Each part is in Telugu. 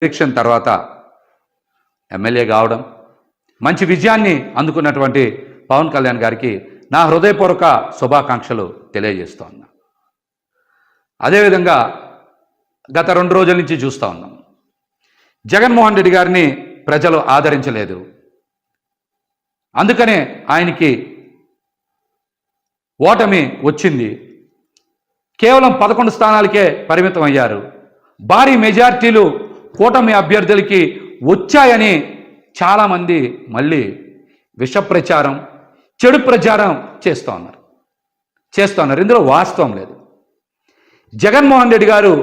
ఎలక్షన్ తర్వాత ఎమ్మెల్యే కావడం, మంచి విజయాన్ని అందుకున్నటువంటి పవన్ కళ్యాణ్ గారికి నా హృదయపూర్వక శుభాకాంక్షలు తెలియజేస్తూ ఉన్నా. అదేవిధంగా గత 2 రోజుల నుంచి చూస్తూ ఉన్నాం, జగన్మోహన్ రెడ్డి గారిని ప్రజలు ఆదరించలేదు. అందుకనే ఆయనకి ఓటమి వచ్చింది. కేవలం 11 స్థానాలకే పరిమితం అయ్యారు. భారీ మెజార్టీలు కూటమి అభ్యర్థులకి వచ్చాయని చాలామంది మళ్ళీ విష ప్రచారం, చెడు ప్రచారం చేస్తూ ఉన్నారు. ఇందులో వాస్తవం లేదు. జగన్మోహన్ రెడ్డి గారు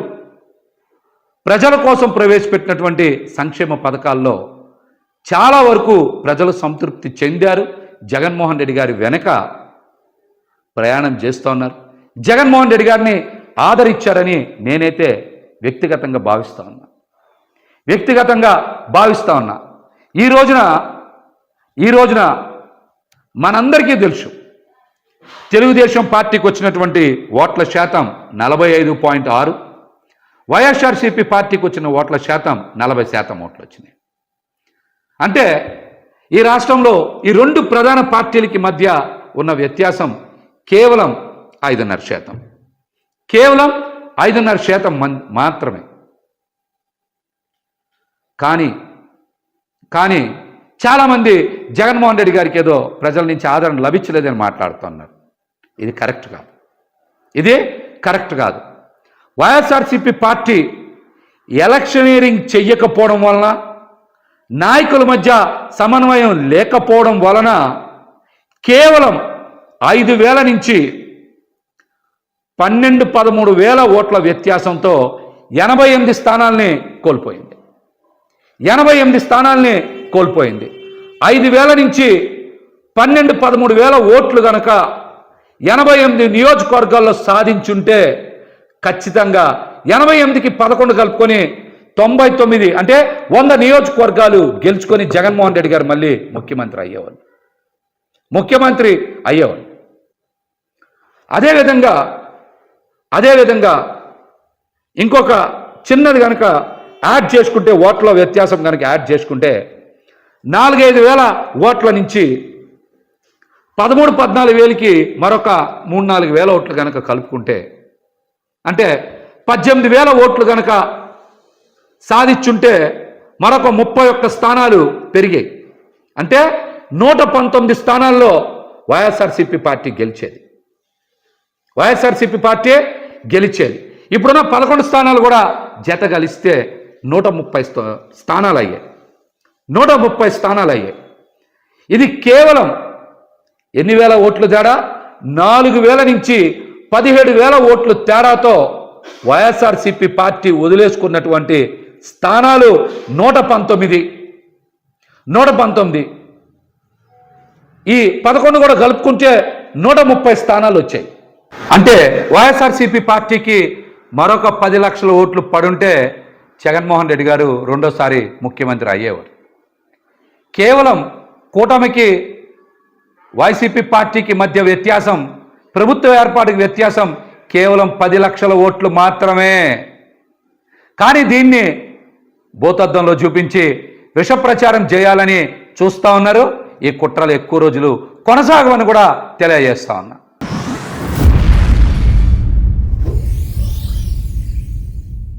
ప్రజల కోసం ప్రవేశపెట్టినటువంటి సంక్షేమ పథకాల్లో చాలా వరకు ప్రజలు సంతృప్తి చెందారు. జగన్మోహన్ రెడ్డి గారి వెనక ప్రయాణం చేస్తూ ఉన్నారు. జగన్మోహన్ రెడ్డి గారిని ఆదరించారని నేనైతే వ్యక్తిగతంగా భావిస్తూ ఉన్నా. ఈ రోజున మనందరికీ తెలుసు, తెలుగుదేశం పార్టీకి వచ్చినటువంటి ఓట్ల శాతం 45.6, వైఎస్ఆర్సీపీ పార్టీకి వచ్చిన ఓట్ల శాతం 40% ఓట్లు వచ్చినాయి. అంటే ఈ రాష్ట్రంలో ఈ 2 ప్రధాన పార్టీలకి మధ్య ఉన్న వ్యత్యాసం కేవలం 5.5%. కేవలం 5.5% మాత్రమే. కానీ చాలామంది జగన్మోహన్ రెడ్డి గారికి ఏదో ప్రజల నుంచి ఆదరణ లభించలేదని మాట్లాడుతున్నారు. ఇది కరెక్ట్ కాదు. వైఎస్ఆర్సీపీ పార్టీ ఎలక్షనీరింగ్ చెయ్యకపోవడం వలన, నాయకుల మధ్య సమన్వయం లేకపోవడం వలన కేవలం 5,000 నుంచి 12-13,000 ఓట్ల వ్యత్యాసంతో 88 స్థానాల్ని కోల్పోయింది. 5,000 నుంచి 12-13,000 ఓట్లు గనక 88 నియోజకవర్గాల్లో సాధించుంటే ఖచ్చితంగా 88కి 11 కలుపుకొని 99, అంటే 100 నియోజకవర్గాలు గెలుచుకొని జగన్మోహన్ రెడ్డి గారు మళ్ళీ ముఖ్యమంత్రి అయ్యేవాళ్ళు. అదేవిధంగా ఇంకొక చిన్నది కనుక యాడ్ చేసుకుంటే, ఓట్ల వ్యత్యాసం కనుక యాడ్ చేసుకుంటే 4-5 వేల ఓట్ల నుంచి 13-14 వేలకి మరొక 3-4 వేల ఓట్లు కనుక కలుపుకుంటే, అంటే 18,000 ఓట్లు కనుక సాధించుంటే మరొక 31 స్థానాలు పెరిగాయి. అంటే 119 స్థానాల్లో వైఎస్ఆర్సీపీ పార్టీ గెలిచేది. ఇప్పుడున్న 11 స్థానాలు కూడా జత కలిస్తే 130 స్థానాలు అయ్యాయి. ఇది కేవలం ఎన్ని వేల ఓట్లు తేడా? 4,000 నుంచి 17,000 ఓట్లు తేడాతో వైఎస్ఆర్సీపీ పార్టీ వదిలేసుకున్నటువంటి స్థానాలు 119. ఈ 11 కూడా కలుపుకుంటే 130 స్థానాలు వచ్చాయి. అంటే వైఎస్ఆర్సీపీ పార్టీకి మరొక 10 లక్షల ఓట్లు పడుంటే జగన్మోహన్ రెడ్డి గారు రెండోసారి ముఖ్యమంత్రి అయ్యేవారు. కేవలం కూటమికి వైసీపీ పార్టీకి మధ్య వ్యత్యాసం, ప్రభుత్వ ఏర్పాటుకి వ్యత్యాసం కేవలం 10 లక్షల ఓట్లు మాత్రమే. కానీ దీన్ని భూతద్దంలో చూపించి విష ప్రచారం చేయాలని చూస్తూ ఉన్నారు. ఈ కుట్రలు ఎక్కువ రోజులు కొనసాగవని కూడా తెలియజేస్తా ఉన్నా.